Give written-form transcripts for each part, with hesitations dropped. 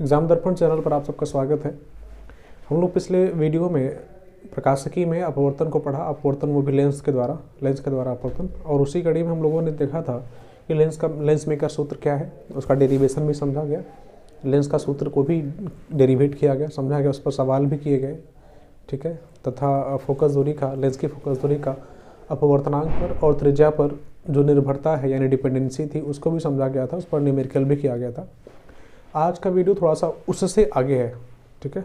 Exam दर्पण channel पर आप सबका स्वागत है। हम लोग पिछले वीडियो में प्रकाशिकी में अपवर्तन को पढ़ा। अपवर्तन वो भी लेंस के द्वारा अपवर्तन, और उसी कड़ी में हम लोगों ने देखा था कि लेंस में का सूत्र क्या है, उसका डेरिवेशन भी समझा गया। लेंस का सूत्र को भी डेरिवेट किया गया, समझा गया, उस पर सवाल भी किए गए, ठीक है। तथा फोकस दूरी का, लेंस की फोकस दूरी का अपवर्तनांक पर और त्रिज्या पर जो निर्भरता है यानी डिपेंडेंसी थी, उसको भी समझा गया था, उस पर न्यूमेरिकल भी किया गया था। आज का वीडियो थोड़ा सा उससे आगे है, ठीक है,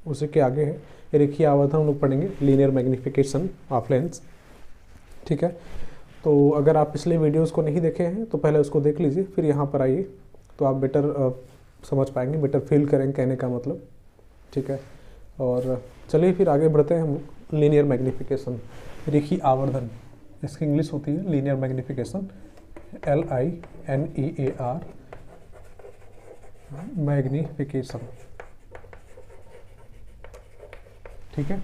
उसी के आगे है। रेखीय आवर्धन हम लोग पढ़ेंगे, लीनियर मैग्निफिकेशन ऑफ लेंस, ठीक है। तो अगर आप पिछले वीडियोस को नहीं देखे हैं तो पहले उसको देख लीजिए, फिर यहाँ पर आइए तो आप बेटर समझ पाएंगे, बेटर फील करेंगे कहने का मतलब, ठीक है। और चलिए फिर आगे बढ़ते हैं हम लोग। लीनियर मैग्निफिकेशन, रेखीय आवर्धन, इसकी इंग्लिश होती है लीनियर मैग्निफिकेशन, LINEAR मैग्निफिकेशन, ठीक है।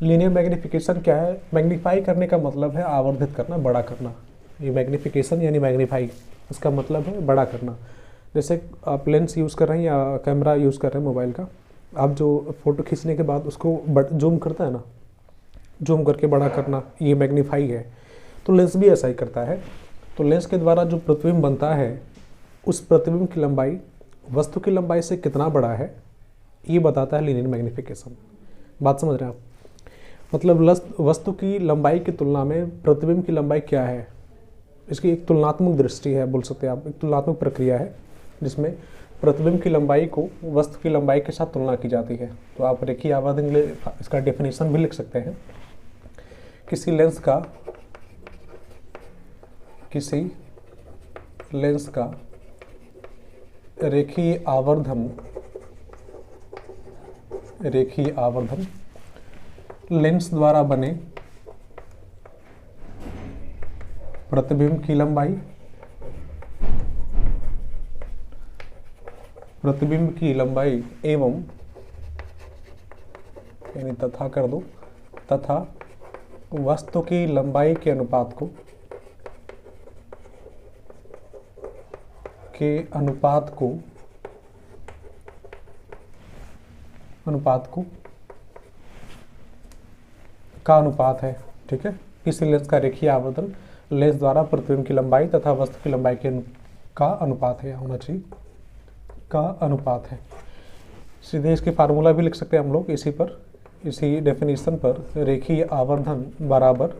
लीनियर मैग्निफिकेशन क्या है? मैग्नीफाई करने का मतलब है आवर्धित करना, बड़ा करना। ये मैग्निफिकेशन यानी मैग्नीफाई, इसका मतलब है बड़ा करना। जैसे आप लेंस यूज़ कर रहे हैं या कैमरा यूज़ कर रहे हैं मोबाइल का, आप जो फ़ोटो खींचने के बाद उसको जूम करता है ना, जूम करके बड़ा करना, ये मैग्नीफाई है। तो लेंस भी ऐसा ही करता है। तो लेंस के द्वारा जो प्रतिबिंब बनता है, उस प्रतिबिंब की लंबाई वस्तु की लंबाई से कितना बड़ा है, ये बताता है लीनियर मैग्निफिकेशन। बात समझ रहे हैं आप? मतलब वस्तु की लंबाई की तुलना में प्रतिबिंब की लंबाई क्या है, इसकी एक तुलनात्मक दृष्टि है, बोल सकते हैं आप, एक तुलनात्मक प्रक्रिया है जिसमें प्रतिबिंब की लंबाई को वस्तु की लंबाई के साथ तुलना की जाती है। तो आप रेखीय आवर्धन के लिए इसका डेफिनेशन भी लिख सकते हैं। किसी लेंस का रेखीय आवर्धन लेंस द्वारा बने प्रतिबिंब की लंबाई एवं यानी तथा कर दो, तथा वस्तु की लंबाई के अनुपात का अनुपात है, ठीक है। किसी लेंस का रेखीय आवर्धन लेंस द्वारा प्रतिबिंब की लंबाई तथा वस्तु की लंबाई का अनुपात है, होना चाहिए का अनुपात है। सीधे इसके फार्मूला भी लिख सकते हैं हम लोग इसी डेफिनेशन पर। रेखीय आवर्धन बराबर,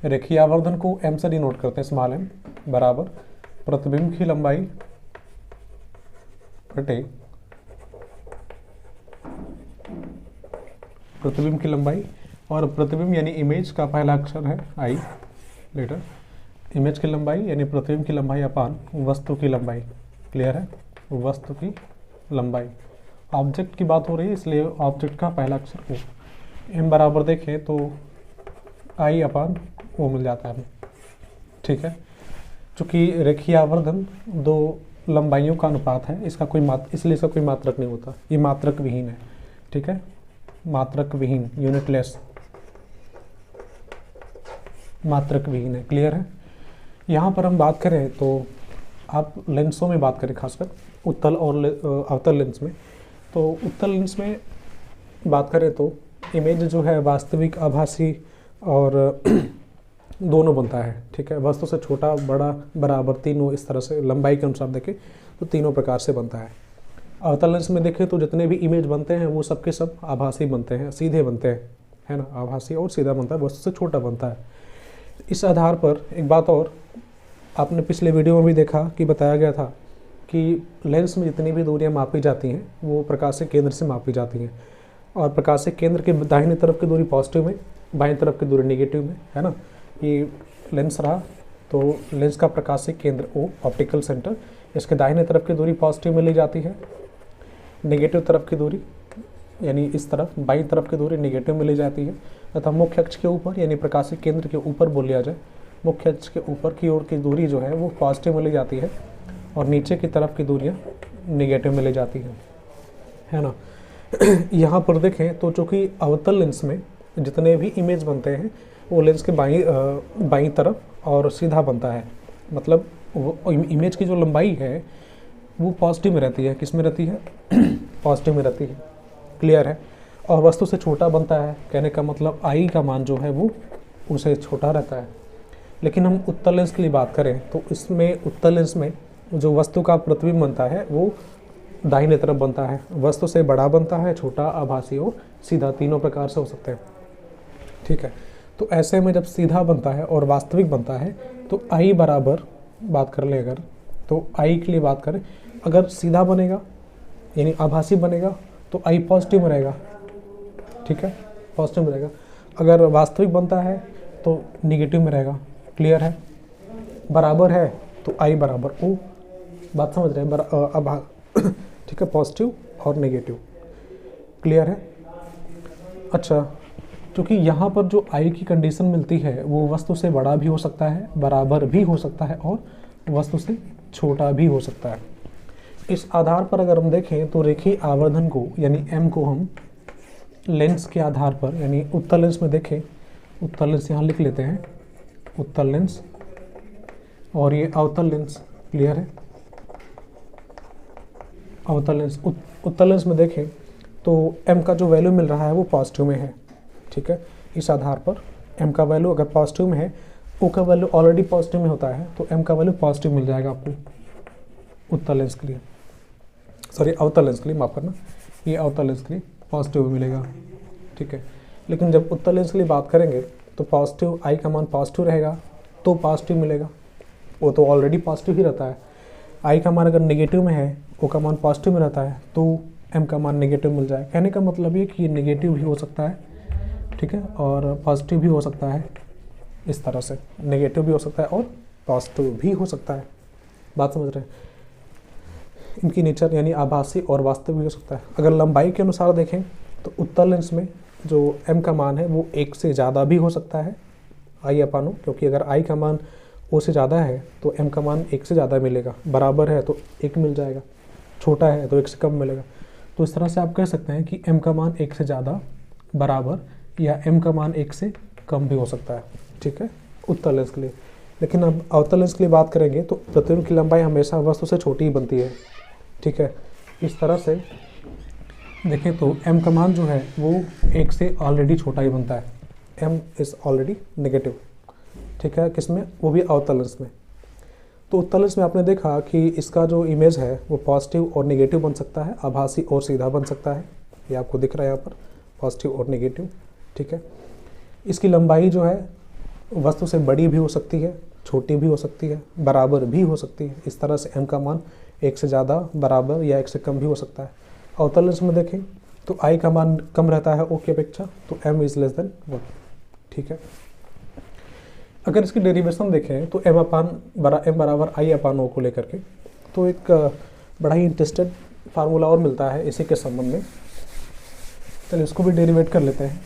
रेखीय आवर्धन को m से डिनोट करते हैं, स्मॉल m, बराबर प्रतिबिंब की लंबाई बटे प्रतिबिंब की लंबाई, और प्रतिबिंब यानी इमेज का पहला अक्षर है I लेटर, इमेज की लंबाई यानी प्रतिबिंब की लंबाई अपान वस्तु की लंबाई। क्लियर है? वस्तु की लंबाई, ऑब्जेक्ट की बात हो रही है इसलिए ऑब्जेक्ट का पहला अक्षर O। m बराबर देखें तो I अपान O मिल जाता है, ठीक है। चूँकि रेखीय आवर्धन दो लंबाइयों का अनुपात है, इसका कोई इसलिए इसका कोई मात्रक नहीं होता, ये मात्रक विहीन है, ठीक है, मात्रक विहीन, यूनिटलेस, मात्रक विहीन है। क्लियर है? यहाँ पर हम बात करें तो आप लेंसों में बात करें, खासकर उत्तल और अवतल लेंस में, तो उत्तल लेंस में बात करें तो इमेज जो है वास्तविक, आभासी और दोनों बनता है, ठीक है। वस्तु से छोटा, बड़ा, बराबर, तीनों इस तरह से लंबाई के अनुसार देखें तो तीनों प्रकार से बनता है। अवतल लेंस में देखें तो जितने भी इमेज बनते हैं वो सबके सब आभासी बनते हैं, सीधे बनते हैं, है ना, आभासी और सीधा बनता है, वस्तु से छोटा बनता है। इस आधार पर एक बात और, आपने पिछले वीडियो में भी देखा कि बताया गया था कि लेंस में जितनी भी दूरियां मापी जाती हैं वो प्रकाश के केंद्र से मापी जाती हैं, और प्रकाश के केंद्र के दाहिने तरफ की दूरी पॉजिटिव में, बाईं तरफ की दूरी नेगेटिव में, है ना। ये लेंस रहा तो लेंस का प्रकाशिक केंद्र O, ऑप्टिकल सेंटर, इसके दाहिने तरफ की दूरी पॉजिटिव में ली जाती है, नेगेटिव तरफ की दूरी यानी इस तरफ बाईं तरफ की दूरी नेगेटिव में ली जाती है, तथा मुख्य अक्ष के ऊपर यानी प्रकाशिक केंद्र के ऊपर बोल लिया जाए, मुख्य अक्ष के ऊपर की ओर की दूरी जो है वो पॉजिटिव में ली जाती है, और नीचे की तरफ की दूरियाँ नेगेटिव में ली जाती हैं, है ना। यहाँ पर देखें तो चूँकि अवतल लेंस में जितने भी इमेज बनते हैं वो लेंस के बाईं तरफ और सीधा बनता है, मतलब वो इमेज की जो लंबाई है वो पॉजिटिव में रहती है। किस में रहती है? पॉजिटिव में रहती है। क्लियर है? और वस्तु से छोटा बनता है, कहने का मतलब आई का मान जो है वो उनसे छोटा रहता है। लेकिन हम उत्तल लेंस के लिए बात करें तो इसमें उत्तल लेंस में जो वस्तु का प्रतिबिंब बनता है वो दाहिने तरफ बनता है। वस्तु से बड़ा बनता है, छोटा, आभासी और सीधा, तीनों प्रकार से हो सकते हैं। ठीक है, तो ऐसे में जब सीधा बनता है और वास्तविक बनता है तो आई बराबर, बात कर ले अगर, तो आई के लिए बात करें, अगर सीधा बनेगा यानी आभासी बनेगा तो आई पॉजिटिव में रहेगा। ठीक है, पॉजिटिव में रहेगा। अगर वास्तविक बनता है तो निगेटिव में रहेगा। क्लियर है? बराबर है तो आई बराबर ओ। बात समझ रहे हैं? अब ठीक है, पॉजिटिव और नेगेटिव। क्लियर है? अच्छा, क्योंकि यहाँ पर जो आई की कंडीशन मिलती है वो वस्तु से बड़ा भी हो सकता है, बराबर भी हो सकता है और वस्तु से छोटा भी हो सकता है। इस आधार पर अगर हम देखें तो रेखीय आवर्धन को यानी एम को हम लेंस के आधार पर यानी उत्तल लेंस में देखें, उत्तल लेंस यहाँ लिख लेते हैं, उत्तल लेंस, और ये अवतल लेंस। क्लियर है? अवतल लेंस, उत्तल लेंस में देखें तो m का जो वैल्यू मिल रहा है वो पॉजिटिव में है। ठीक है, इस आधार पर m का वैल्यू अगर पॉजिटिव में है, o का वैल्यू ऑलरेडी पॉजिटिव में होता है तो m का वैल्यू पॉजिटिव मिल जाएगा आपको उत्तल लेंस के लिए, सॉरी अवतल लेंस के लिए, माफ करना, ये अवतल लेंस के लिए पॉजिटिव मिलेगा। ठीक है, लेकिन जब उत्तल लेंस के लिए बात करेंगे तो पॉजिटिव, आई का मान पॉजिटिव रहेगा तो पॉजिटिव मिलेगा, वो तो ऑलरेडी पॉजिटिव ही रहता है। आई का मान अगर नेगेटिव में है, ओ का मान पॉजिटिव में रहता है तो एम का मान नेगेटिव मिल जाए। कहने का मतलब ये कि ये नेगेटिव भी हो सकता है, ठीक है, और पॉजिटिव भी हो सकता है। इस तरह से नेगेटिव भी हो सकता है और पॉजिटिव भी हो सकता है। बात समझ रहे हैं? इनकी नेचर यानी आभासी और वास्तविक भी हो सकता है। अगर लंबाई के अनुसार देखें तो उत्तल लेंस में जो m का मान है वो 1 से ज़्यादा भी हो सकता है, आई अपान ओ, क्योंकि अगर i का मान o से ज़्यादा है तो m का मान 1 से ज़्यादा मिलेगा, बराबर है तो 1 मिल जाएगा, छोटा है तो 1 से कम मिलेगा। तो इस तरह से आप कह सकते हैं कि m का मान 1 से ज़्यादा, बराबर या m का मान 1 से कम भी हो सकता है। ठीक है, उत्तल लेंस के लिए। लेकिन अब अवतल लेंस के लिए बात करेंगे तो प्रतिबिंब की लंबाई हमेशा वस्तु से छोटी ही बनती है। ठीक है, इस तरह से देखें तो m का मान जो है वो 1 से ऑलरेडी छोटा ही बनता है, m इज़ ऑलरेडी नेगेटिव। ठीक है, किसमें? वो भी अवतल लेंस में। तो उत्तल लेंस में आपने देखा कि इसका जो इमेज है वो पॉजिटिव और नेगेटिव बन सकता है, आभासी और सीधा बन सकता है। ये आपको दिख रहा है यहाँ पर, पॉजिटिव और नेगेटिव। ठीक है, इसकी लंबाई जो है वस्तु से बड़ी भी हो सकती है, छोटी भी हो सकती है, बराबर भी हो सकती है। इस तरह से m का मान 1 से ज़्यादा, बराबर या 1 से कम भी हो सकता है। अवतल लेंस में देखें तो i का मान कम रहता है o की अपेक्षा, तो m इज़ लेस देन 1। ठीक है, अगर इसकी डेरिवेशन देखें तो m बराबर i अपान o को लेकर के, तो एक बड़ा ही इंटरेस्टेड फार्मूला और मिलता है इसी के संबंध में। चलिए इसको भी डेरिवेट कर लेते हैं।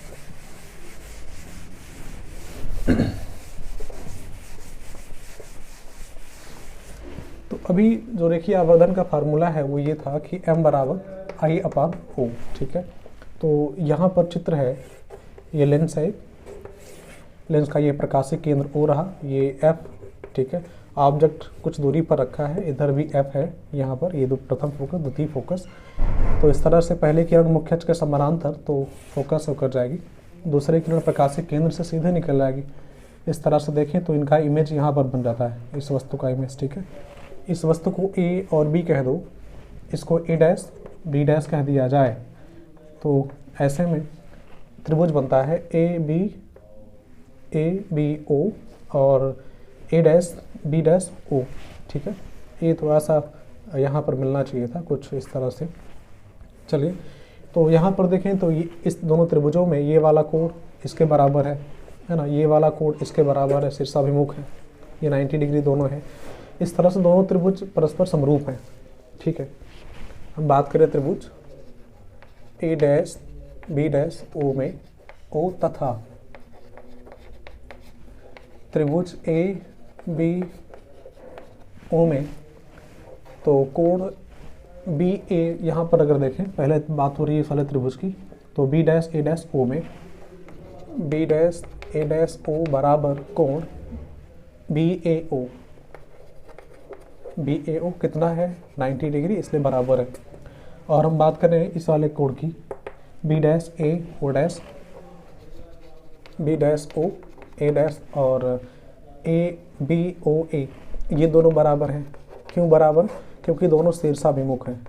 तो अभी जो रेखीय आवर्धन का फार्मूला है वो ये था कि m बराबर i अपान o। ठीक है, तो यहाँ पर चित्र है, ये लेंस है, लेंस का ये प्रकाशिक केंद्र O रहा, ये F। ठीक है, ऑब्जेक्ट कुछ दूरी पर रखा है, इधर भी F है, यहाँ पर ये प्रथम फोकस, द्वितीय फोकस। तो इस तरह से पहले किरण मुख्य अक्ष के समानांतर तो फोकस होकर जाएगी, दूसरे किरण प्रकाशिक केंद्र से सीधे निकल जाएगी। इस तरह से देखें तो इनका इमेज यहाँ पर बन जाता है, इस वस्तु का इमेज। ठीक है, इस वस्तु को A और B कह दो, इसको A डैश B डैश कह दिया जाए तो ऐसे में त्रिभुज बनता है A B O और A dash B dash O। ठीक है, ये थोड़ा सा यहाँ पर मिलना चाहिए था कुछ इस तरह से। चलिए, तो यहाँ पर देखें तो ये इस दोनों त्रिभुजों में ये वाला कोण इसके बराबर है ना, ये वाला कोण इसके बराबर है, शीर्षाभिमुख है, ये 90 डिग्री दोनों है। इस तरह से दोनों त्रिभुज परस्पर समरूप हैं। ठीक है, हम बात करें त्रिभुज A dash B dash O में, O तथा त्रिभुज A B O में, तो कोण BA यहाँ पर अगर देखें, पहले बात हो रही है इस वाले त्रिभुज की, तो B dash A dash O में B dash A dash O बराबर कोण BAO। बी ए ओ कितना है 90 डिग्री, इसलिए बराबर है। और हम बात कर रहे हैं इस वाले कोण की, B dash A O dash, B dash O A dash और ए बी ओ ए, ये दोनों बराबर हैं। क्यों बराबर? क्योंकि दोनों शीर्षाभिमुख हैं,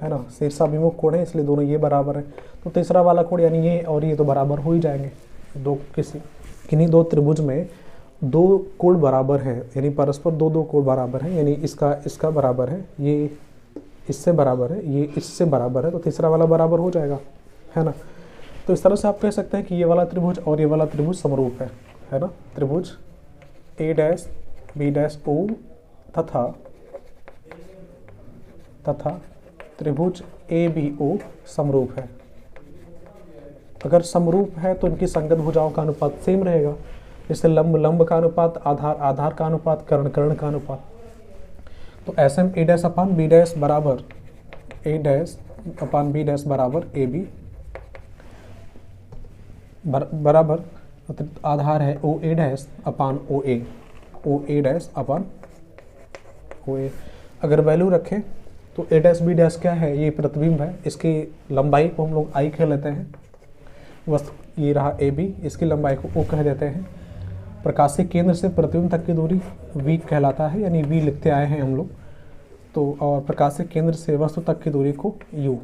है ना, शीर्षाभिमुख कोण है, इसलिए दोनों ये बराबर है। तो तीसरा वाला कोण यानी ये और ये तो बराबर हो ही जाएंगे। दो किन्हीं दो त्रिभुज में दो कोण बराबर है, यानी परस्पर दो दो कोण बराबर है, यानी इसका बराबर है, ये इससे बराबर है, ये इससे बराबर है, तो तीसरा वाला बराबर हो जाएगा, है ना। तो इस तरह से आप कह सकते हैं कि ये वाला त्रिभुज और ये वाला त्रिभुज समरूप है ना। त्रिभुज ए डैश बी डैश ओ तथा त्रिभुज ए बी ओ समरूप है। अगर समरूप है तो इनकी संगत भुजाओं का अनुपात सेम रहेगा, जैसे लंब लंब का अनुपात, आधार आधार का अनुपात, कर्ण कर्ण का अनुपात। तो S M A dash upon B dash बराबर A dash upon B dash बराबर ए बी बराबर आधार है ओ A dash upon O A dash अपान ओ ए। अगर वैल्यू रखें तो ए डैश बी डैश क्या है, ये प्रतिबिंब है, इसकी लंबाई को हम लोग आई कह लेते हैं। वस्तु ये रहा ए बी, इसकी लंबाई को ओ कह देते हैं। प्रकाशीय केंद्र से प्रतिबिंब तक की दूरी वी कहलाता है, यानी वी लिखते आए हैं हम लोग। तो और प्रकाशीय केंद्र से वस्तु तक की दूरी को यू।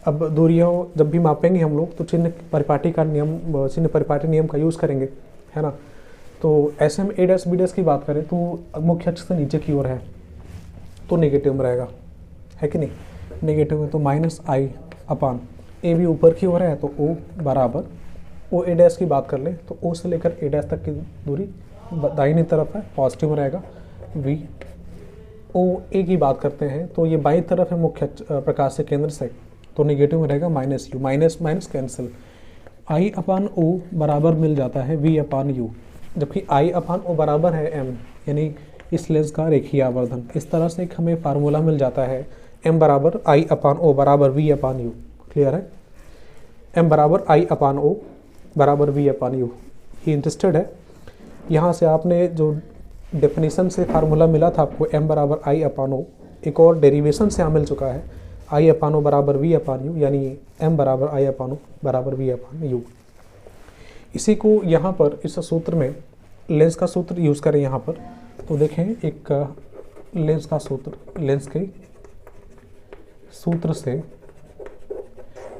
अब दूरियों जब भी मापेंगे हम लोग तो चिन्ह परिपाटी नियम का यूज़ करेंगे, है ना। तो ऐसे में ए डैश बी डैश की बात करें तो मुख्य अक्ष से नीचे की ओर है तो नेगेटिव में रहेगा, है कि नहीं, नेगेटिव में। तो minus I upon A B ऊपर की ओर है तो ओ बराबर ओ ए डैश की बात कर ले तो ओ से लेकर ए डैश तक की दूरी दाहिनी तरफ है, पॉजिटिव में रहेगा वी। ओ ए की बात करते हैं तो ये बाईं तरफ है मुख्य प्रकाशीय केंद्र से, तो नेगेटिव में रहेगा minus U, minus minus cancel. I upon O बराबर मिल जाता है वी अपान यू, जबकि आई अपान ओ बराबर है एम, यानी इस लेंस का रेखीय आवर्धन। इस तरह से एक हमें फार्मूला मिल जाता है एम बराबर आई अपान ओ बराबर वी अपान यू। क्लियर है? एम बराबर आई अपान ओ बराबर V upon you. He interested है? यहाँ से आपने जो डेफिनेशन से फार्मूला मिला था आपको एम बराबर आई अपान ओ, एक और डेरिवेशन से यहाँ मिल चुका है आई अपान ओ बराबर वी अपान यू, यानी एम बराबर आई अपान ओ बराबर वी अपान यू। इसी को यहाँ पर इस सूत्र में लेंस का सूत्र यूज़ करें यहाँ पर, तो देखें एक लेंस का सूत्र, लेंस के सूत्र से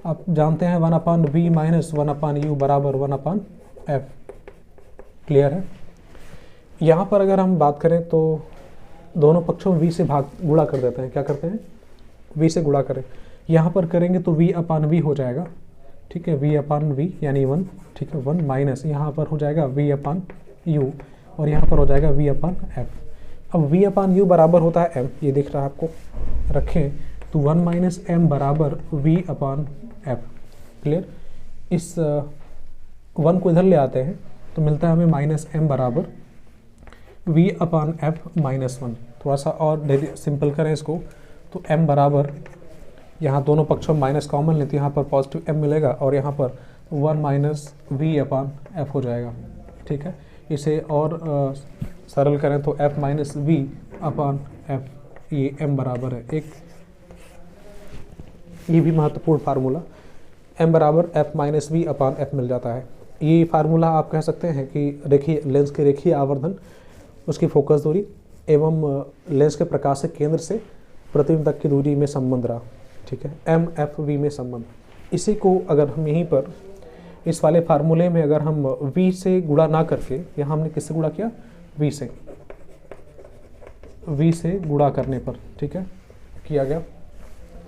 आप जानते हैं 1 अपान वी माइनस 1 अपान यू बराबर 1 अपान एफ। क्लियर है? यहाँ पर अगर हम बात करें तो दोनों पक्षों में वी से गुणा कर देते हैं। क्या करते हैं? वी से गुणा करें। यहाँ पर करेंगे तो वी अपान वी हो जाएगा, ठीक है, वी अपान वी यानी 1, ठीक है, 1 माइनस यहाँ पर हो जाएगा वी अपान यू और यहाँ पर हो जाएगा वी अपान एफ। अब वी अपान यू बराबर होता है एम, ये दिख रहा है आपको, रखें तो 1 माइनस एम बराबर वी अपान एफ। क्लियर? इस 1 को इधर ले आते हैं तो मिलता है हमें माइनस एम बराबर वी अपान एफ माइनस 1। थोड़ा सा और सिंपल करें इसको तो m बराबर, यहाँ दोनों पक्षों में माइनस कॉमन लेते हैं, यहाँ पर पॉजिटिव m मिलेगा और यहाँ पर 1 माइनस वी अपान एफ हो जाएगा। ठीक है, इसे और सरल करें तो f minus V upon F, ये m बराबर है एक, ये भी महत्वपूर्ण फार्मूला, m बराबर f minus V upon F मिल जाता है। ये फार्मूला आप कह सकते हैं कि रेखीय लेंस के रेखीय आवर्धन, उसकी फोकस दूरी एवं लेंस के प्रकाश केंद्र से प्रतिबिंब तक की दूरी में संबंध रहा। ठीक है, एम एफ वी में संबंध। इसी को अगर हम यहीं पर इस वाले फार्मूले में अगर हम v से गुणा ना करके, यहाँ हमने किससे गुणा किया? v से गुणा करने पर, ठीक है, किया गया।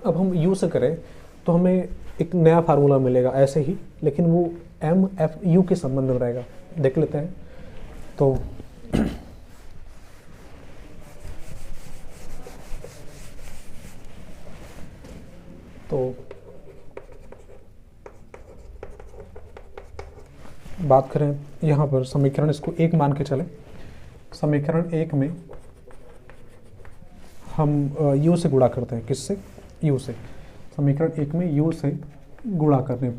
अब हम u से करें तो हमें एक नया फार्मूला मिलेगा ऐसे ही, लेकिन वो एम एफ यू के संबंध में रहेगा। देख लेते हैं तो बात करें यहाँ पर समीकरण, इसको 1 मान के चले। समीकरण 1 में हम u से गुणा करते हैं। किससे? u से। समीकरण 1 में u से गुणा करने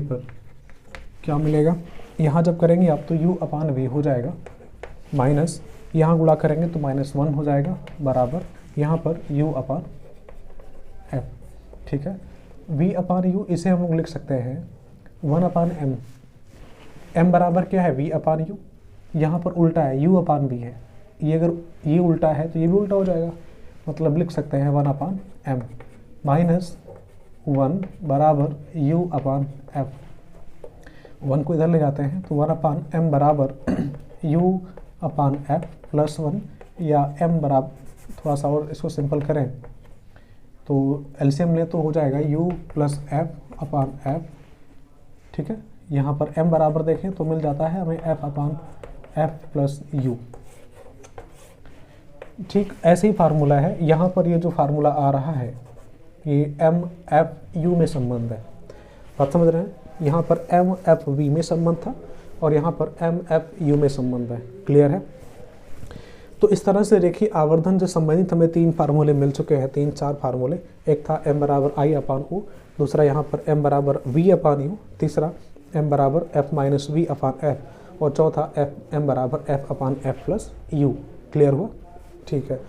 पर क्या मिलेगा? यहाँ जब करेंगे आप तो u अपान वी हो जाएगा, माइनस यहाँ गुणा करेंगे तो -1 हो जाएगा, बराबर यहाँ पर u अपान एफ। ठीक है, v अपान u इसे हम लोग लिख सकते हैं 1 अपान m। m बराबर क्या है, v अपान u, यहाँ पर उल्टा है u अपान v है, ये अगर ये उल्टा है तो ये भी उल्टा हो जाएगा, मतलब लिख सकते हैं 1 अपान m माइनस 1 बराबर u अपान f। 1 को इधर ले जाते हैं तो 1 अपान m बराबर u अपान f प्लस 1, या m बराबर थोड़ा सा और इसको सिंपल करें तो एलसीएम ले तो हो जाएगा u प्लस f अपान f। ठीक है, यहाँ पर m बराबर देखें तो मिल जाता है हमें f अपान f प्लस u। ठीक ऐसे ही फार्मूला है, यहाँ पर ये जो फार्मूला आ रहा है ये m f u में संबंध है, बात समझ रहे हैं। यहाँ पर m f v में संबंध था और यहाँ पर m f u में संबंध है, क्लियर है। तो इस तरह से रेखीय आवर्धन से संबंधित हमें 3 फार्मूले मिल चुके हैं, 3-4 फार्मूले। एक था m बराबर i अपान u, दूसरा यहाँ पर m बराबर v अपान u, तीसरा m बराबर f माइनस वी अपान f, और चौथा m बराबर f अपान f प्लस u। क्लियर हुआ, ठीक है।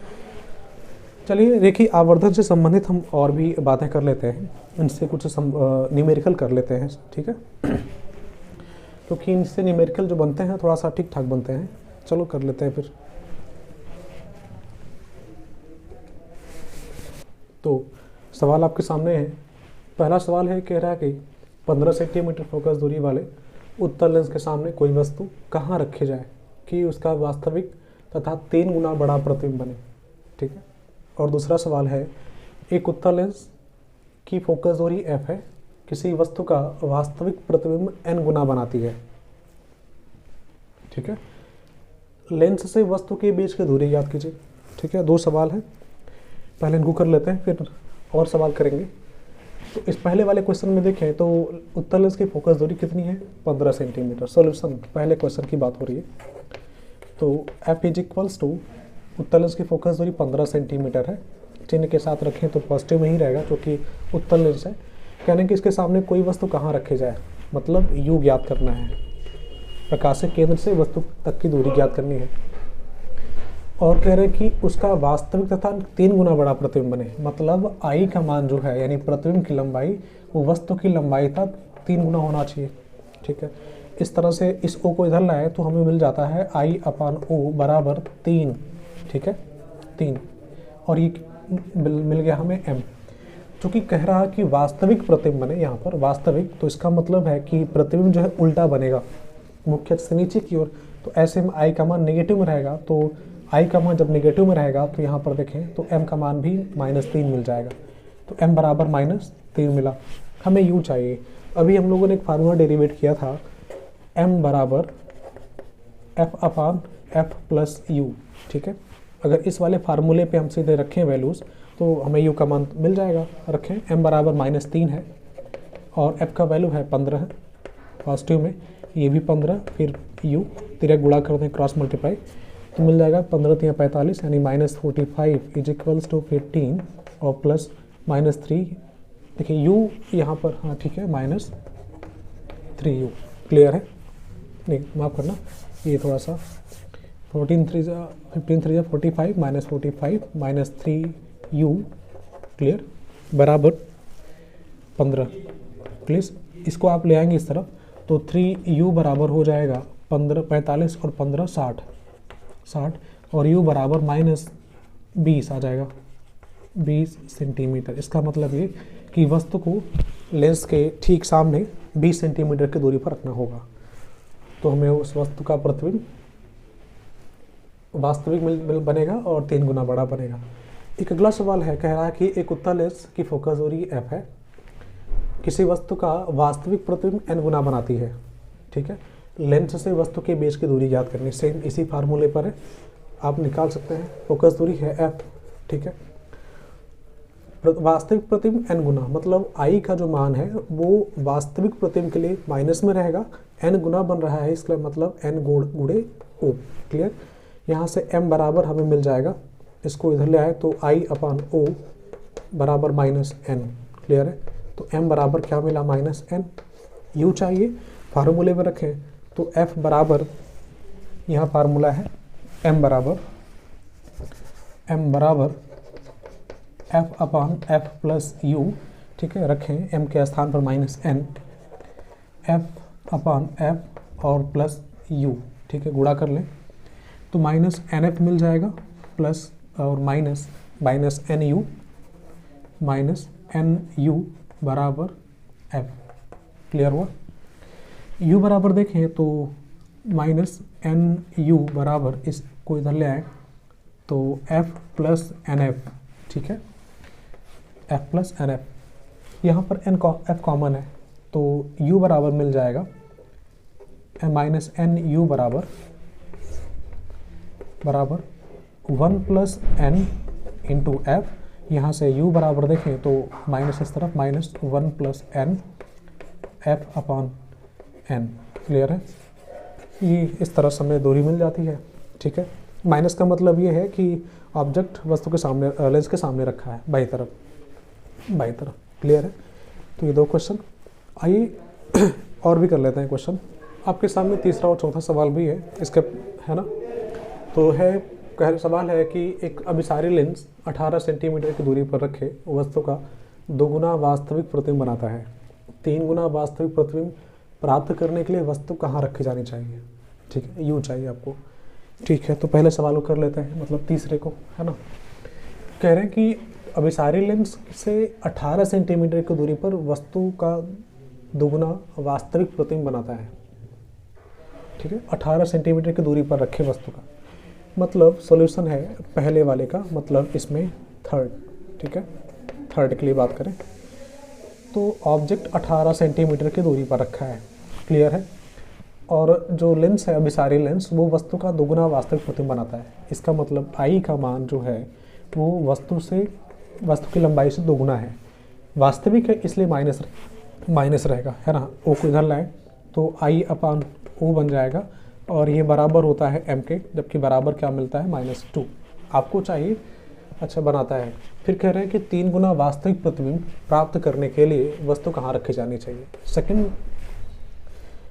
चलिए रेखीय आवर्धन से संबंधित हम और भी बातें कर लेते हैं, इनसे कुछ न्यूमेरिकल कर लेते हैं, ठीक है, क्योंकि इनसे न्यूमेरिकल जो बनते हैं थोड़ा सा ठीक ठाक बनते हैं। चलो कर लेते हैं फिर। तो सवाल आपके सामने है। पहला सवाल है, कह रहा है कि 15 सेंटीमीटर फोकस दूरी वाले उत्तल लेंस के सामने कोई वस्तु कहाँ रखी जाए कि उसका वास्तविक तथा 3 गुना बड़ा प्रतिबिंब बने। ठीक है, और दूसरा सवाल है, एक उत्तल लेंस की फोकस दूरी f है, किसी वस्तु का वास्तविक प्रतिबिंब n गुना बनाती है। ठीक है, लेंस से वस्तु के बीच की दूरी याद कीजिए। ठीक है, 2 सवाल है, पहले इनको कर लेते हैं फिर और सवाल करेंगे। तो इस पहले वाले क्वेश्चन में देखें तो उत्तल लेंस की फोकस दूरी कितनी है, 15 सेंटीमीटर। सॉल्यूशन, पहले क्वेश्चन की बात हो रही है। तो f इज इक्वल्स टू उत्तल लेंस की फोकस दूरी 15 सेंटीमीटर है, चिन्ह के साथ रखें तो पॉजिटिव में ही रहेगा क्योंकि उत्तल लेंस है। कहने कि इसके सामने कोई वस्तु कहाँ रखे जाए, मतलब u ज्ञात करना है, प्रकाशिक केंद्र से वस्तु तक की दूरी ज्ञात करनी है, और कह रहे हैं कि उसका वास्तविक तथा 3 गुना बड़ा प्रतिबिंब बने, मतलब i का मान जो है यानी प्रतिबिंब की लंबाई वो वस्तु की लंबाई तक 3 गुना होना चाहिए। ठीक है, इस तरह से इस o को इधर लाए तो हमें मिल जाता है i अपान o बराबर 3। ठीक है, 3, और ये मिल गया हमें m। चूँकि कह रहा है कि वास्तविक प्रतिबिंब बने, यहाँ पर वास्तविक, तो इसका मतलब है कि प्रतिबिंब जो है उल्टा बनेगा, मुख्य से नीचे की ओर। तो ऐसे में i का मान नेगेटिव में रहेगा, तो i का मान जब नेगेटिव में रहेगा तो यहाँ पर देखें तो m का मान भी -3 मिल जाएगा। तो m बराबर -3 मिला। हमें u चाहिए। अभी हम लोगों ने एक फार्मूला डेरिवेट किया था, m बराबर f अपान f प्लस u। ठीक है, अगर इस वाले फार्मूले पे हम सीधे रखें वैल्यूज़ तो हमें u का मान मिल जाएगा। रखें m बराबर -3 है और f का वैल्यू है 15 है, पॉजिटिव में, ये भी 15, फिर u तिरक गुणा कर दें, क्रॉस मल्टीप्लाई, तो मिल जाएगा 15 3 45 यानी -45 इज इक्वल्स टू 15 और प्लस -3। देखिए u यहाँ पर, हाँ ठीक है, -3u। क्लियर है, नहीं माफ़ करना, ये थोड़ा सा 15 3 45 -45 -3u, क्लियर, बराबर 15। प्लीज़ इसको आप ले आएंगे इस तरफ तो 3u बराबर हो जाएगा 15 45 और 15 60 और u बराबर -20 आ जाएगा, 20 सेंटीमीटर। इसका मतलब ये कि वस्तु को लेंस के ठीक सामने 20 सेंटीमीटर की दूरी पर रखना होगा, तो हमें उस वस्तु का प्रतिबिंब वास्तविक मिल बनेगा और 3 गुना बड़ा बनेगा। एक अगला सवाल है, कह रहा है कि एक उत्तल लेंस की फोकस दूरी f है, किसी वस्तु का वास्तविक प्रतिबिंब n गुना बनाती है। ठीक है, लेंस से वस्तु के बीच की दूरी याद करनी, सेम इसी फार्मूले पर है, आप निकाल सकते हैं। फोकस दूरी है f। ठीक है, वास्तविक प्रतिबिंब n गुना, मतलब i का जो मान है वो वास्तविक प्रतिबिंब के लिए माइनस में रहेगा, n गुना बन रहा है, इसका मतलब n गुणे o। क्लियर, यहाँ से m बराबर हमें मिल जाएगा, इसको इधर ले आए तो i अपान o बराबर -n। क्लियर है, तो m बराबर क्या मिला, -n। u चाहिए, फार्मूले में रखें तो F बराबर, यहाँ फार्मूला है M बराबर F upon F plus U, ठीक है, रखें M के स्थान पर minus N, F upon F और प्लस U, ठीक है, गुणा कर लें तो माइनस NF मिल जाएगा प्लस और माइनस NU, माइनस NU बराबर F। क्लियर हुआ? U बराबर देखें तो माइनस NU बराबर, इसको इधर ले आए तो F प्लस NF, ठीक है, F प्लस NF, यहाँ पर F कॉमन है तो U बराबर मिल जाएगा माइनस NU बराबर 1 प्लस N इंटू F, यहाँ से U बराबर देखें तो माइनस इस तरफ minus 1 plus N F upon N। Clear है? ये इस तरह से हमें दूरी मिल जाती है, ठीक है। माइनस का मतलब ये है कि ऑब्जेक्ट वस्तु के सामने, लेंस के सामने रखा है, बाई तरफ। क्लियर है? तो ये दो क्वेश्चन, आइए और भी कर लेते हैं क्वेश्चन। आपके सामने तीसरा और चौथा सवाल भी है इसके, है ना। तो है, सवाल है कि एक अभिसारी लेंस 18 सेंटीमीटर की दूरी पर रखे वस्तु का 2 गुना वास्तविक प्रतिबिंब बनाता है। 3 गुना वास्तविक प्रतिबिंब प्राप्त करने के लिए वस्तु कहाँ रखी जानी चाहिए? ठीक है, यू चाहिए आपको। ठीक है, तो पहले सवाल को कर लेते हैं, मतलब तीसरे को, है ना। कह रहे हैं कि अभिसारी लेंस से 18 सेंटीमीटर की दूरी पर वस्तु का 2 गुना वास्तविक प्रतिबिंब बनाता है। ठीक है, 18 सेंटीमीटर की दूरी पर रखे वस्तु का, मतलब सॉल्यूशन है पहले वाले का, मतलब इसमें थर्ड, ठीक है, थर्ड के लिए बात करें तो ऑब्जेक्ट 18 सेंटीमीटर की दूरी पर रखा है। क्लियर है? और जो लेंस है अभिसारी लेंस, वो वस्तु का 2 गुना वास्तविक प्रतिबिंब बनाता है। इसका मतलब आई का मान जो है वो वस्तु की लंबाई से 2 गुना है। वास्तविक है इसलिए माइनस रहेगा, है ना। ओ को इधर लाए तो आई अपॉन ओ बन जाएगा और ये बराबर होता है m के, जबकि बराबर क्या मिलता है -2 आपको चाहिए। अच्छा, बनाता है। फिर कह रहे हैं कि 3 गुना वास्तविक प्रतिबिंब प्राप्त करने के लिए वस्तु कहाँ रखी जानी चाहिए।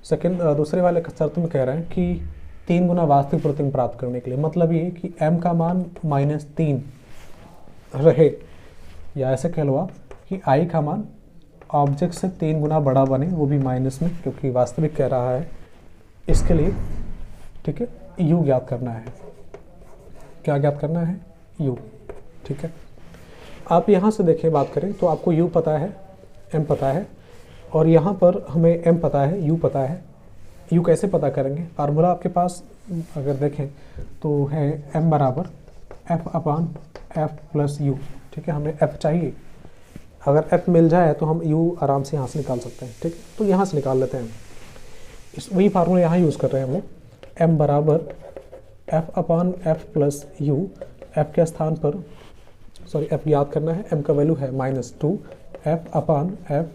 सेकंड दूसरे वाले शर्त में कह रहे हैं कि 3 गुना वास्तविक प्रतिबिंब प्राप्त करने के लिए, मतलब ये कि m का मान -3 रहे, या ऐसे कह लो आप कि i का मान ऑब्जेक्ट से 3 गुना बड़ा बने, वो भी माइनस में, क्योंकि वास्तविक कह रहा है। इसके लिए, ठीक है, u ज्ञात करना है। क्या ज्ञात करना है? u। ठीक है, आप यहाँ से देखें, बात करें तो आपको u पता है, m पता है, और यहाँ पर हमें m पता है, u पता है। u कैसे पता करेंगे? फार्मूला आपके पास अगर देखें तो है m बराबर f upon f plus u। ठीक है, हमें f चाहिए, अगर f मिल जाए तो हम u आराम से यहाँ से निकाल सकते हैं। ठीक, तो यहाँ से निकाल लेते हैं। वही फार्मूला यहाँ यूज़ कर रहे हैं हम लोग। m बराबर f upon f plus u, f के स्थान पर, सॉरी f याद करना है, m का वैल्यू है -2, f upon f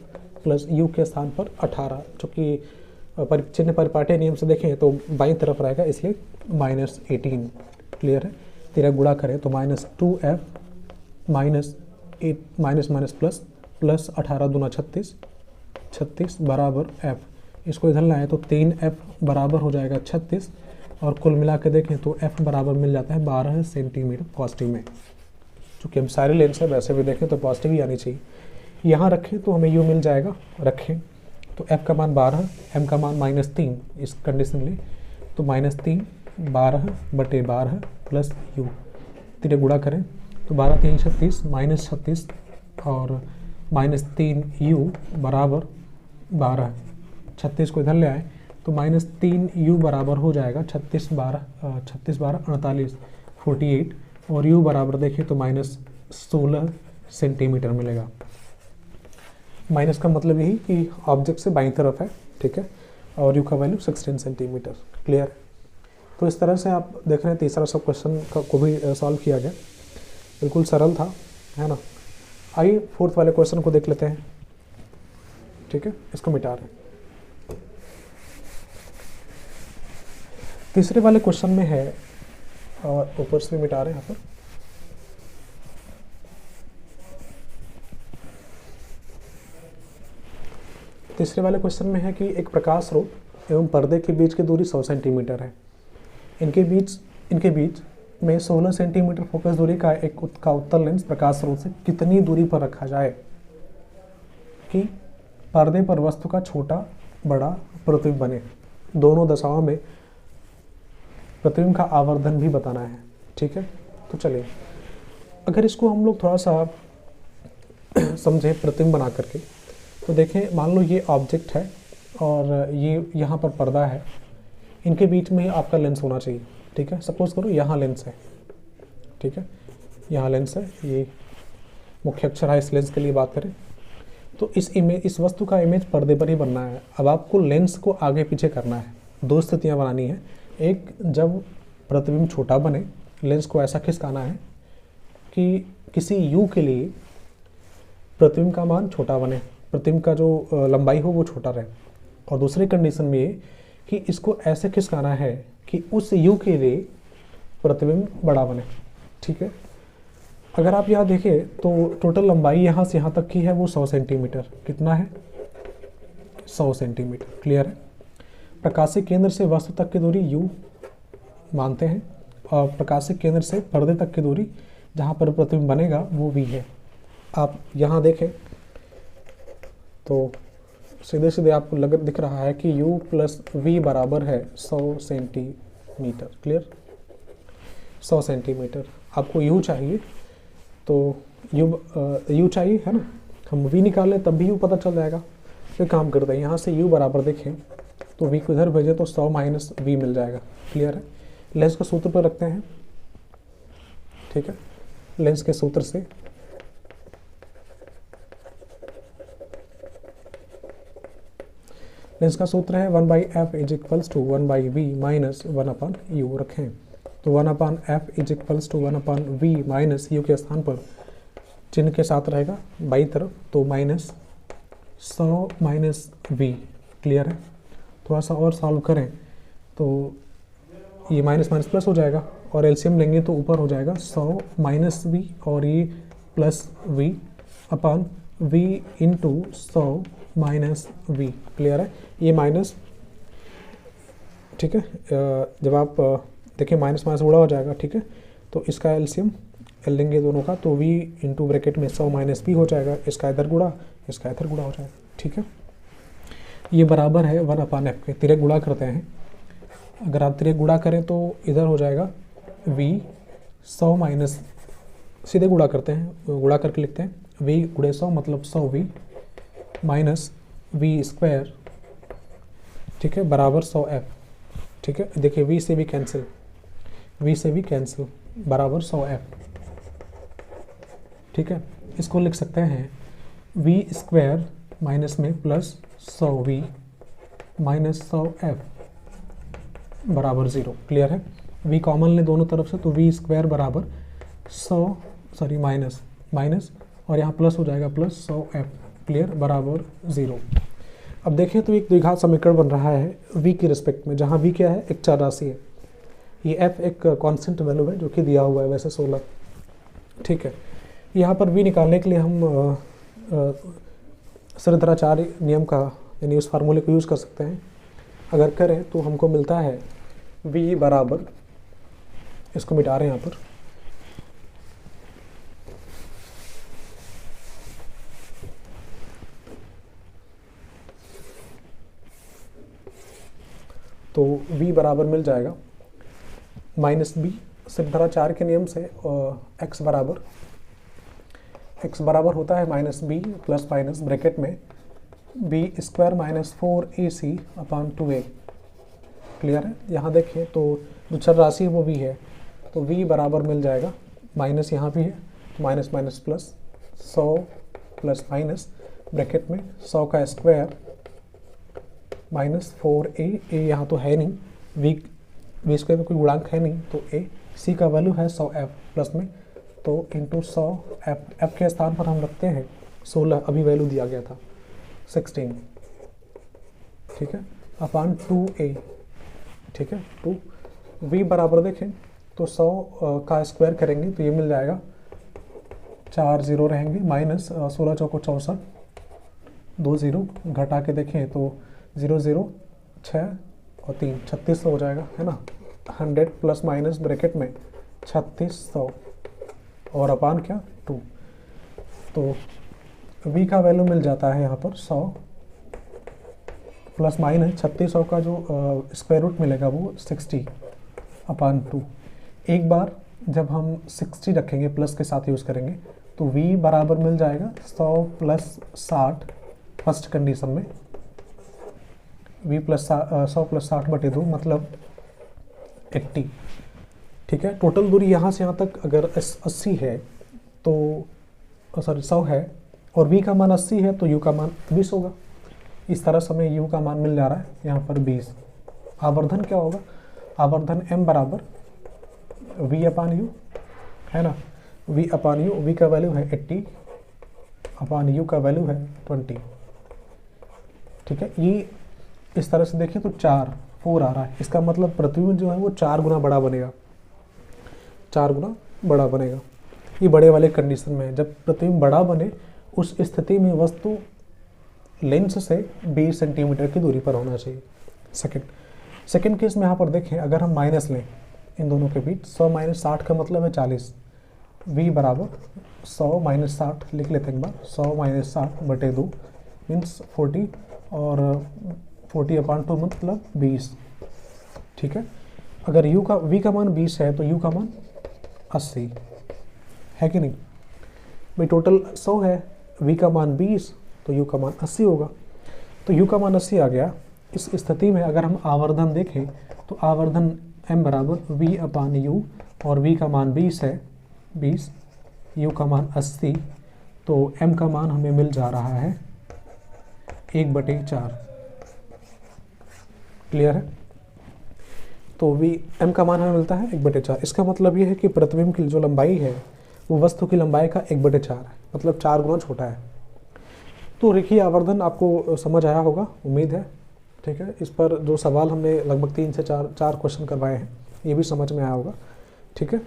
plus u के स्थान पर 18, चूँकि चिन्ह परिपाटी नियम से देखें तो बाईं तरफ रहेगा, इसलिए -18। क्लियर है? तेरा गुणा करें तो -2f माइनस प्लस 18 दूना 36 बराबर f। इसको इधर लाएँ तो 3f बराबर हो जाएगा 36, और कुल मिला के देखें तो f बराबर मिल जाता है 12 सेंटीमीटर पॉजिटिव में। चूँकि हम सारे लेंस है, वैसे भी देखें तो पॉजिटिव ही आनी चाहिए। यहाँ रखें तो हमें u मिल जाएगा, रखें तो f का मान 12, m का मान -3, इस कंडीशन में तो -3 12/12 प्लस u, तीन गुणा करें तो 12 3 36 -36 और -3u बराबर 12। 36 को इधर ले आए तो -3u बराबर हो जाएगा 36 12 48 48, और u बराबर देखें तो -16 सेंटीमीटर मिलेगा। माइनस का मतलब यही कि ऑब्जेक्ट से बाईं तरफ है, ठीक है, और u का वैल्यू 16 सेंटीमीटर। क्लियर? तो इस तरह से आप देख रहे हैं तीसरा सब क्वेश्चन को भी सॉल्व किया गया, बिल्कुल सरल था, है ना। आइए फोर्थ वाले क्वेश्चन को देख लेते हैं। ठीक है, इसको मिटा रहे हैं। तीसरे वाले क्वेश्चन में है, और ऊपर से भी मिटा रहे हैं यहाँ पर। तीसरे वाले क्वेश्चन में है कि एक प्रकाश स्रोत एवं पर्दे के बीच की दूरी 100 सेंटीमीटर है। इनके बीच में 16 सेंटीमीटर फोकस दूरी का का उत्तल लेंस प्रकाश स्रोत से कितनी दूरी पर रखा जाए कि पर्दे पर वस्तु का छोटा बड़ा प्रतिबिंब बने। दोनों दशाओं में प्रतिबिंब का आवर्धन भी बताना है। ठीक है, तो चलिए अगर इसको हम लोग थोड़ा सा समझे प्रतिबिंब बना करके, तो देखें मान लो ये ऑब्जेक्ट है और ये यहाँ पर पर्दा है, इनके बीच में ही आपका लेंस होना चाहिए। ठीक है, सपोज करो यहाँ लेंस है। ठीक है, यहाँ लेंस है, ये मुख्य अक्षर है। इस लेंस के लिए बात करें तो इस वस्तु का इमेज पर्दे पर ही बनना है। अब आपको लेंस को आगे पीछे करना है। दो स्थितियाँ बनानी है। एक, जब प्रतिबिंब छोटा बने, लेंस को ऐसा खिसकाना है कि किसी u के लिए प्रतिबिंब का मान छोटा बने, प्रतिबिंब का जो लंबाई हो वो छोटा रहे। और दूसरी कंडीशन में ये कि इसको ऐसे खिसकाना है कि उस u के लिए प्रतिबिंब बड़ा बने। ठीक है, अगर आप यहाँ देखें तो टोटल लंबाई यहाँ से यहाँ तक की है वो 100 सेंटीमीटर। कितना है? 100 सेंटीमीटर। क्लियर है? प्रकाशिक केंद्र से वस्तु तक की दूरी u मानते हैं और प्रकाशिक केंद्र से पर्दे तक की दूरी जहाँ पर प्रतिबिंब बनेगा वो v है। आप यहाँ देखें तो सीधे सीधे आपको दिख रहा है कि u प्लस v बराबर है 100 सेंटीमीटर। क्लियर? 100 सेंटीमीटर। आपको u चाहिए तो u चाहिए है ना, हम v निकालें तब भी u पता चल जाएगा। फिर काम करते हैं, यहाँ से u बराबर देखें तो v को इधर भेजें तो 100 माइनस v मिल जाएगा। क्लियर है? लेंस को सूत्र पर रखते हैं। ठीक है, लेंस के सूत्र से लेंस का सूत्र है 1/f is equals to 1/v minus 1/u रखें। तो 1/f is equals to 1/v minus u के स्थान पर चिन्ह के साथ रहेगा बाई तरफ, तो माइनस 100 माइनस v। क्लियर है? थोड़ा सा और सॉल्व करें तो ये माइनस माइनस प्लस हो जाएगा और एलसीएम लेंगे तो ऊपर हो जाएगा 100 माइनस v और ये plus v upon v into 100 minus v। Clear है? ये माइनस, ठीक है, जब आप देखिए माइनस माइनस उड़ा हो जाएगा। ठीक है, तो इसका एलसीएम लेंगे दोनों का तो v इंटू ब्रैकेट में 100 माइनस v हो जाएगा। इसका इधर गुड़ा, इसका इधर गुड़ा हो जाएगा। ठीक है, ये बराबर है 1/f के। तिरक गुणा करते हैं, अगर आप तिरक गुणा करें तो इधर हो जाएगा v 100 माइनस, सीधे गुणा करते हैं, गुणा करके लिखते हैं v गुणे 100 मतलब 100v माइनस v स्क्वायर, ठीक है, बराबर 100f। ठीक है, देखिए v से भी कैंसिल, v से भी कैंसिल, बराबर 100f। ठीक है, इसको लिख सकते हैं v स्क्वायर माइनस में प्लस 100v माइनस 100f बराबर 0। क्लियर है? v कॉमन ले दोनों तरफ से तो v स्क्वायर बराबर 100 माइनस और यहाँ प्लस हो जाएगा प्लस 100f। क्लियर? बराबर 0। अब देखें तो एक द्विघात समीकरण बन रहा है v की रिस्पेक्ट में, जहाँ v क्या है? एक चर राशि है। ये f एक कांस्टेंट वैल्यू है जो कि दिया हुआ है वैसे 16। ठीक है, यहाँ पर v निकालने के लिए हम श्रीधराचार्य नियम का यानी उस फार्मूले को यूज़ कर सकते हैं। अगर करें तो हमको मिलता है v बराबर, इसको मिटा रहे हैं यहाँ पर, तो v बराबर मिल जाएगा माइनस b श्रीधराचार्य के नियम से x बराबर होता है minus b plus minus bracket में b square minus 4ac upon 2a। Clear है? यहाँ देखिए तो जो चर राशि है वो v है, तो v बराबर मिल जाएगा माइनस, यहाँ भी है minus minus plus 100 plus minus bracket में 100 का स्क्वायर माइनस 4a, a यहाँ तो है नहीं, v स्क्वायर में कोई गुणांक है नहीं तो a, c का वैल्यू है 100f प्लस में तो इंटू 100f, f के स्थान पर हम रखते हैं 16, अभी वैल्यू दिया गया था 16। ठीक है, अपॉन 2a। ठीक है, 2 v बराबर देखें तो 100 का स्क्वायर करेंगे तो ये मिल जाएगा 4 0 रहेंगे माइनस 16 चौको 64, 2 0 घटा के देखें तो 0 0 6 और 3 3600 हो जाएगा, है ना। 100 प्लस माइनस ब्रैकेट में 3600 और अपान क्या 2। तो v का वैल्यू मिल जाता है यहाँ पर 100 प्लस माइनस 3600 का जो स्क्वायर रूट मिलेगा वो 60 अपान 2। एक बार जब हम 60 रखेंगे प्लस के साथ यूज़ करेंगे तो v बराबर मिल जाएगा 100 प्लस 60 फर्स्ट कंडीशन में, v प्लस 100 प्लस 60 बटे 2 मतलब 80। ठीक है, टोटल दूरी यहाँ से यहाँ तक अगर 80 है तो सॉरी 100 है और v का मान 80 है तो u का मान 20 होगा। इस तरह से हमें u का मान मिल जा रहा है यहाँ पर 20। आवर्धन क्या होगा, आवर्धन m बराबर v अपान u, है ना। v अपान u, v का वैल्यू है 80 अपान u का वैल्यू है 20। ठीक है, ये इस तरह से देखें तो 4 आ रहा है, इसका मतलब प्रतिबिंब जो है वो 4 गुना बड़ा बनेगा, 4 गुना बड़ा बनेगा। ये बड़े वाले कंडीशन में है, जब प्रतिबिंब बड़ा बने उस स्थिति में वस्तु लेंस से 20 सेंटीमीटर की दूरी पर होना चाहिए। सेकंड केस में यहाँ पर देखें, अगर हम माइनस लें इन दोनों के बीच 100 माइनस 60 का मतलब है 40, v बराबर 100 माइनस 60 लिख लेते हैं एक बार, 100 माइनस 60 बटे 2 मीन्स 40 और 40 अपान 2 मतलब 20। ठीक है, अगर v का मान 20 है तो u का मान 80 है कि नहीं भाई। टोटल 100 है, v का मान 20 तो u का मान 80 होगा। तो u का मान 80 आ गया। इस स्थिति में अगर हम आवर्धन देखें तो आवर्धन m बराबर v अपान u और v का मान 20 है 20, u का मान 80, तो m का मान हमें मिल जा रहा है 1/4। क्लियर है, तो m का मान हमें मिलता है 1/4। इसका मतलब ये है कि प्रतिबिंब की जो लंबाई है वो वस्तु की लंबाई का 1/4 है, मतलब 4 गुना छोटा है। तो रेखीय आवर्धन आपको समझ आया होगा, उम्मीद है। ठीक है, इस पर जो सवाल हमने लगभग 3 से 4 क्वेश्चन करवाए हैं ये भी समझ में आया होगा। ठीक है।